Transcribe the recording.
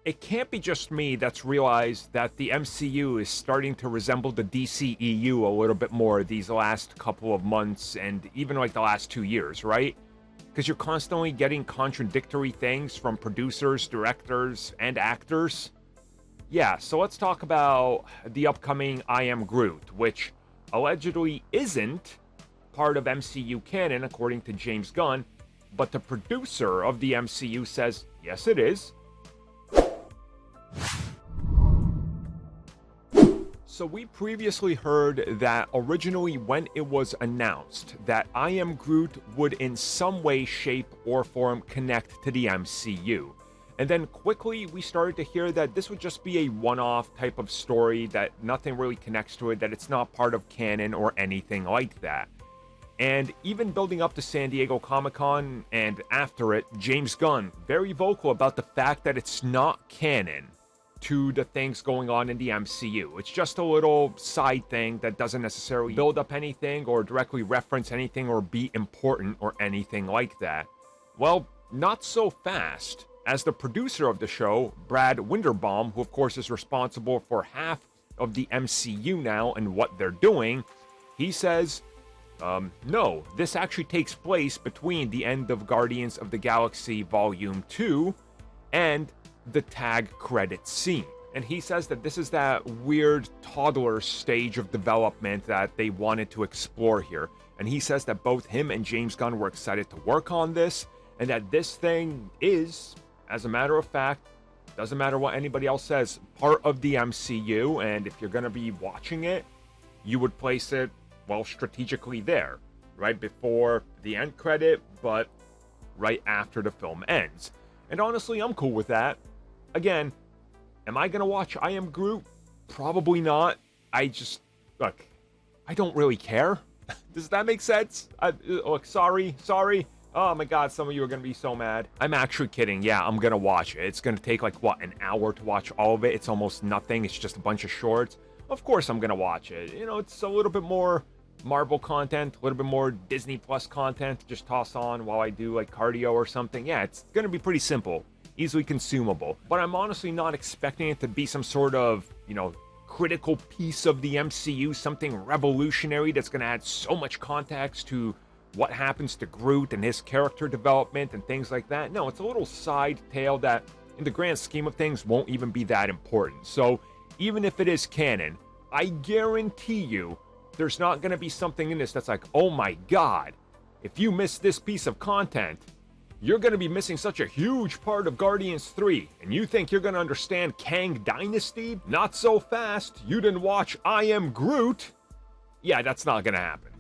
It can't be just me that's realized that the MCU is starting to resemble the DCEU a little bit more these last couple of months and even like the last 2 years, right? Because you're constantly getting contradictory things from producers, directors, and actors. Yeah, so let's talk about the upcoming I Am Groot, which allegedly isn't part of MCU canon according to James Gunn, but the producer of the MCU says, yes, it is. So we previously heard that originally when it was announced that I Am Groot would in some way, shape, or form connect to the MCU. And then quickly we started to hear that this would just be a one-off type of story, that nothing really connects to it, that it's not part of canon or anything like that. And even building up to San Diego Comic-Con and after it, James Gunn very vocal about the fact that it's not canon to the things going on in the MCU. It's just a little side thing that doesn't necessarily build up anything or directly reference anything or be important or anything like that. Well, not so fast, as the producer of the show, Brad Winderbaum, who of course is responsible for half of the MCU now and what they're doing, he says, no, this actually takes place between the end of Guardians of the Galaxy Volume 2 and the tag credit scene. And he says that this is that weird toddler stage of development that they wanted to explore here. And he says that both him and James Gunn were excited to work on this, and that this thing is, as a matter of fact, doesn't matter what anybody else says, part of the MCU, and if you're going to be watching it, you would place it, well, strategically there, right before the end credit, but right after the film ends. And honestly, I'm cool with that. Again, am I going to watch I Am Groot? Probably not. Look, I don't really care. Does that make sense? Look, sorry. Oh my god, some of you are going to be so mad. I'm actually kidding. Yeah, I'm going to watch it. It's going to take like, what, an hour to watch all of it? It's almost nothing. It's just a bunch of shorts. Of course I'm going to watch it. You know, it's a little bit more Marvel content, a little bit more Disney Plus content. Just toss on while I do like cardio or something. Yeah, it's going to be pretty simple. Easily consumable. But I'm honestly not expecting it to be some sort of, critical piece of the MCU, something revolutionary that's going to add so much context to what happens to Groot and his character development and things like that. No, it's a little side tale that, in the grand scheme of things, won't even be that important. So, even if it is canon, I guarantee you there's not going to be something in this that's like, oh my god, if you miss this piece of content, you're going to be missing such a huge part of Guardians 3, and you think you're going to understand Kang Dynasty? Not so fast. You didn't watch I Am Groot? Yeah, that's not going to happen.